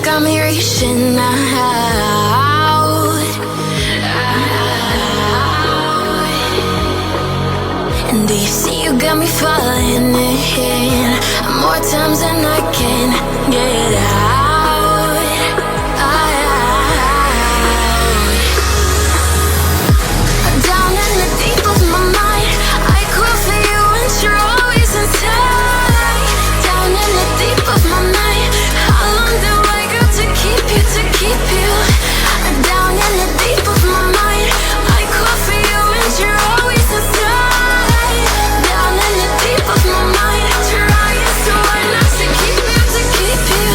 got me reaching out. And do you see you got me falling in more times than I can get out. Down in the deep of my mind, I call for you and you're always inside. Down in the deep of my mind, how long do I got to keep you, to keep you? Down in the deep of my mind, I call for you and you're always inside. Down in the deep of my mind, trying so hard not to keep you, to keep you.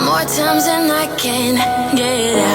More times than I can get out.